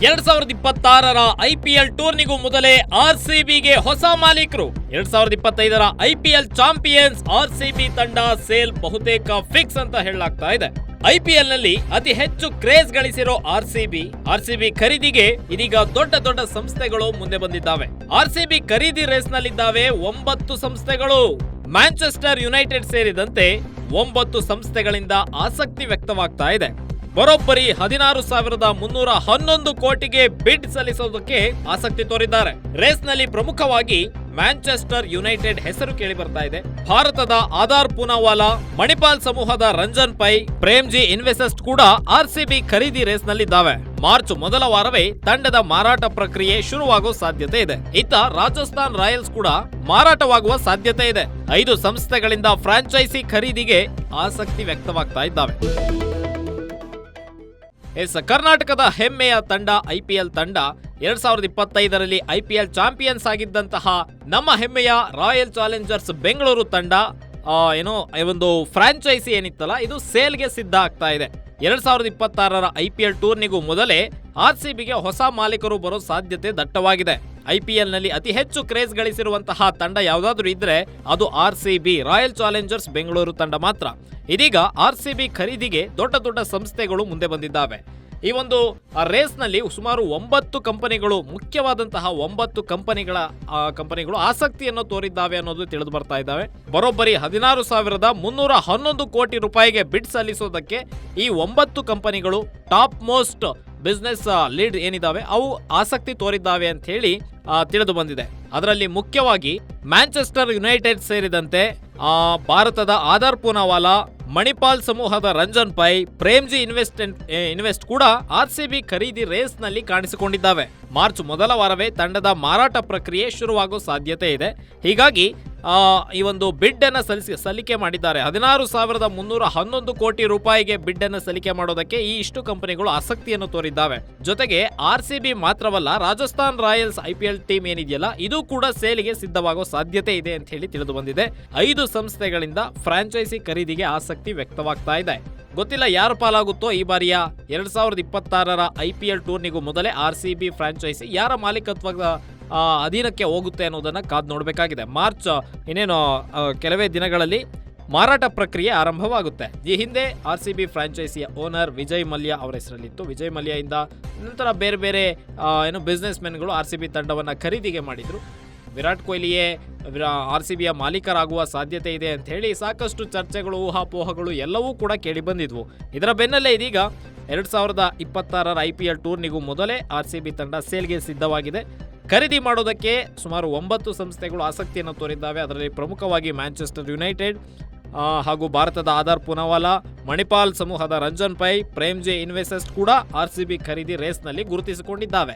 2026ರ IPL ಟೂರ್ನಿಗೂ ಮೊದಲೇ RCBಗೆ ಹೊಸ ಮಾಲೀಕರು. 2025ರ IPL ಚಾಂಪಿಯನ್ಸ್ RCB ತಂಡ ಸೇಲ್ ಬಹುತೇಕ ಫಿಕ್ಸ್ ಅಂತ ಹೇಳಲಾಗ್ತಾ ಇದೆ. IPL ನಲ್ಲಿ ಅತಿ ಹೆಚ್ಚು ಕ್ರೇಜ್ ಗಳಿಸಿರೋ RCB ಖರೀದಿಗೆ ಇದೀಗ ದೊಡ್ಡ ಸಂಸ್ಥೆಗಳು ಮುಂದೆ ಬಂದಿದ್ದಾವೆ. RCB ಖರೀದಿ ರೇಸ್ ನಲ್ಲಿದ್ದಾವೆ 9 ಸಂಸ್ಥೆಗಳು. ಮ್ಯಾಂಚೆಸ್ಟರ್ ಯುನೈಟೆಡ್ ಸೇರಿದಂತೆ 9 ಸಂಸ್ಥೆಗಳಿಂದ ಆಸಕ್ತಿ ವ್ಯಕ್ತವಾಗ್ತಾ ಇದೆ. ಬರೋಬ್ಬರಿ 16,311 ಕೋಟಿಗೆ ಬಿಡ್ ಸಲ್ಲಿಸೋದಕ್ಕೆ ಆಸಕ್ತಿ ತೋರಿದ್ದಾರೆ. ರೇಸ್ನಲ್ಲಿ ಪ್ರಮುಖವಾಗಿ ಮ್ಯಾಂಚೆಸ್ಟರ್ ಯುನೈಟೆಡ್ ಹೆಸರು ಕೇಳಿ ಬರ್ತಾ ಇದೆ. ಭಾರತದ ಆಧಾರ್ ಪೂನಾವಾಲಾ, ಮಣಿಪಾಲ್ ಸಮೂಹದ ರಂಜನ್ ಪೈ, ಪ್ರೇಮ್ಜಿ ಇನ್ವೆಸ್ಟ್ಸ್ ಕೂಡ RCB ಖರೀದಿ ರೇಸ್ನಲ್ಲಿದ್ದಾವೆ. ಮಾರ್ಚ್ ಮೊದಲ ವಾರವೇ ತಂಡದ ಮಾರಾಟ ಪ್ರಕ್ರಿಯೆ ಶುರುವಾಗುವ ಸಾಧ್ಯತೆ ಇದೆ. ಇತ್ತ ರಾಜಸ್ಥಾನ್ ರಾಯಲ್ಸ್ ಕೂಡ ಮಾರಾಟವಾಗುವ ಸಾಧ್ಯತೆ ಇದೆ. 5 ಸಂಸ್ಥೆಗಳಿಂದ ಫ್ರಾಂಚೈಸಿ ಖರೀದಿಗೆ ಆಸಕ್ತಿ ವ್ಯಕ್ತವಾಗ್ತಾ ಇದ್ದಾವೆ. ಕರ್ನಾಟಕದ ಹೆಮ್ಮೆಯ ತಂಡ IPL ತಂಡ 2025ರಲ್ಲಿ IPL ಚಾಂಪಿಯನ್ಸ್ ಆಗಿದ್ದಂತಹ ನಮ್ಮ ಹೆಮ್ಮೆಯ ರಾಯಲ್ ಚಾಲೆಂಜರ್ಸ್ ಬೆಂಗಳೂರು ತಂಡ ಒಂದು ಫ್ರಾಂಚೈಸಿ ಏನಿತ್ತಲ್ಲ ಇದು ಸೇಲ್ಗೆ ಸಿದ್ಧ ಆಗ್ತಾ ಇದೆ. 2026ರ IPL ಟೂರ್ನಿಗೂ ಮೊದಲೇ RCBಗೆ ಹೊಸ ಮಾಲೀಕರು ಬರೋ ಸಾಧ್ಯತೆ ದಟ್ಟವಾಗಿದೆ. IPL ನಲ್ಲಿ ಅತಿ ಹೆಚ್ಚು ಕ್ರೇಜ್ ಗಳಿಸಿರುವಂತಹ ತಂಡ ಯಾವುದಾದ್ರೂ ಇದ್ರೆ ಅದು RCB, ರಾಯಲ್ ಚಾಲೆಂಜರ್ಸ್ ಬೆಂಗಳೂರು ತಂಡ ಮಾತ್ರ. ಇದೀಗ RCB ಖರೀದಿಗೆ ದೊಡ್ಡ ಸಂಸ್ಥೆಗಳು ಮುಂದೆ ಬಂದಿದ್ದಾವೆ. ಈ ಒಂದು ರೇಸ್ ನಲ್ಲಿ ಸುಮಾರು 9 ಕಂಪನಿಗಳು, ಮುಖ್ಯವಾದಂತಹ 9 ಕಂಪನಿಗಳು ಆಸಕ್ತಿಯನ್ನು ತೋರಿದ್ದಾವೆ ಅನ್ನೋದು ತಿಳಿದು ಬರ್ತಾ ಇದ್ದಾವೆ. ಬರೋಬ್ಬರಿ 16,311 ಕೋಟಿ ರೂಪಾಯಿಗೆ ಬಿಡ್ ಸಲ್ಲಿಸೋದಕ್ಕೆ ಈ 9 ಕಂಪನಿಗಳು ಟಾಪ್ ಮೋಸ್ಟ್ ಬಿಸ್ನೆಸ್ ಲೀಡ್ ಏನಿದಾವೆ ಅವು ಆಸಕ್ತಿ ತೋರಿದ್ದಾವೆ ಅಂತ ಹೇಳಿ ತಿಳಿದು ಬಂದಿದೆ. ಅದರಲ್ಲಿ ಮುಖ್ಯವಾಗಿ ಮ್ಯಾಂಚೆಸ್ಟರ್ ಯುನೈಟೆಡ್ ಸೇರಿದಂತೆ ಭಾರತದ ಆಧಾರ್ ಪೂನಾವಾಲಾ, ಮಣಿಪಾಲ್ ಸಮೂಹದ ರಂಜನ್ ಪೈ, ಪ್ರೇಮ್ಜಿ ಇನ್ವೆಸ್ಟ್ ಕೂಡ RCB ಖರೀದಿ ರೇಸ್ ನಲ್ಲಿ ಕಾಣಿಸಿಕೊಂಡಿದ್ದಾವೆ. ಮಾರ್ಚ್ ಮೊದಲ ವಾರವೇ ತಂಡದ ಮಾರಾಟ ಪ್ರಕ್ರಿಯೆ ಶುರುವಾಗುವ ಸಾಧ್ಯತೆ ಇದೆ. ಹೀಗಾಗಿ ಈ ಒಂದು ಬಿಡ್ ಅನ್ನು ಸಲ್ಲಿಕೆ ಮಾಡಿದ್ದಾರೆ. 16,311 ಕೋಟಿ ರೂಪಾಯಿಗೆ ಬಿಡ್ ಅನ್ನು ಸಲ್ಲಿಕೆ ಮಾಡೋದಕ್ಕೆ ಈ ಇಷ್ಟು ಕಂಪನಿಗಳು ಆಸಕ್ತಿಯನ್ನು ತೋರಿದ್ದಾವೆ. ಜೊತೆಗೆ RCB ಮಾತ್ರವಲ್ಲ, ರಾಜಸ್ಥಾನ್ ರಾಯಲ್ಸ್ IPL ಟೀಮ್ ಏನಿದೆಯಲ್ಲ ಇದು ಕೂಡ ಸೇಲಿಗೆ ಸಿದ್ಧವಾಗುವ ಸಾಧ್ಯತೆ ಇದೆ ಅಂತ ಹೇಳಿ ತಿಳಿದು ಬಂದಿದೆ. 5 ಸಂಸ್ಥೆಗಳಿಂದ ಫ್ರಾಂಚೈಸಿ ಖರೀದಿಗೆ ಆಸಕ್ತಿ ವ್ಯಕ್ತವಾಗ್ತಾ ಇದೆ. ಗೊತ್ತಿಲ್ಲ ಯಾರು ಪಾಲಾಗುತ್ತೋ ಈ ಬಾರಿಯ 2026ರ IPL ಟೂರ್ನಿಗೂ ಮೊದಲೇ RCB ಫ್ರಾಂಚೈಸಿ ಯಾರ ಮಾಲೀಕತ್ವದ ಅಧೀನಕ್ಕೆ ಹೋಗುತ್ತೆ ಅನ್ನೋದನ್ನ ಕಾದು ನೋಡಬೇಕಾಗಿದೆ. ಮಾರ್ಚ್ ಇನ್ನೇನು ಕೆಲವೇ ದಿನಗಳಲ್ಲಿ ಮಾರಾಟ ಪ್ರಕ್ರಿಯೆ ಆರಂಭವಾಗುತ್ತೆ. ಈ ಹಿಂದೆ RCB ಫ್ರಾಂಚೈಸಿಯ ಓನರ್ ವಿಜಯ್ ಮಲ್ಯ ಅವರ ಹೆಸರಲ್ಲಿತ್ತು. ವಿಜಯ್ ಮಲ್ಯ ಇಂದ ನಂತರ ಬೇರೆ ಬಿಸ್ನೆಸ್ ಮೆನ್ಗಳು RCB ತಂಡವನ್ನು ಖರೀದಿಗೆ ಮಾಡಿದ್ರು. ವಿರಾಟ್ ಕೊಹ್ಲಿಯೇ RCBಯ ಮಾಲೀಕರಾಗುವ ಸಾಧ್ಯತೆ ಇದೆ ಅಂತ ಹೇಳಿ ಸಾಕಷ್ಟು ಚರ್ಚೆಗಳು, ಊಹಾಪೋಹಗಳು ಎಲ್ಲವೂ ಕೂಡ ಕೇಳಿ ಬಂದಿದ್ವು. ಇದರ ಬೆನ್ನಲ್ಲೇ ಇದೀಗ 2026ರ IPL ಟೂರ್ನಿಗೂ ಮೊದಲೇ RCB ತಂಡ ಸೇಲ್ಗೆ ಸಿದ್ಧವಾಗಿದೆ. ಖರೀದಿ ಮಾಡೋದಕ್ಕೆ ಸುಮಾರು 9 ಸಂಸ್ಥೆಗಳು ಆಸಕ್ತಿಯನ್ನು ತೋರಿದ್ದಾವೆ. ಅದರಲ್ಲಿ ಪ್ರಮುಖವಾಗಿ ಮ್ಯಾಂಚೆಸ್ಟರ್ ಯುನೈಟೆಡ್ ಹಾಗೂ ಭಾರತದ ಆಧಾರ್ ಪೂನಾವಾಲಾ, ಮಣಿಪಾಲ್ ಸಮೂಹದ ರಂಜನ್ ಪೈ, ಪ್ರೇಮ್ಜಿ ಇನ್ವೆಸ್ಟ್ಸ್ ಕೂಡ RCB ಖರೀದಿ ರೇಸ್ನಲ್ಲಿ ಗುರುತಿಸಿಕೊಂಡಿದ್ದಾವೆ.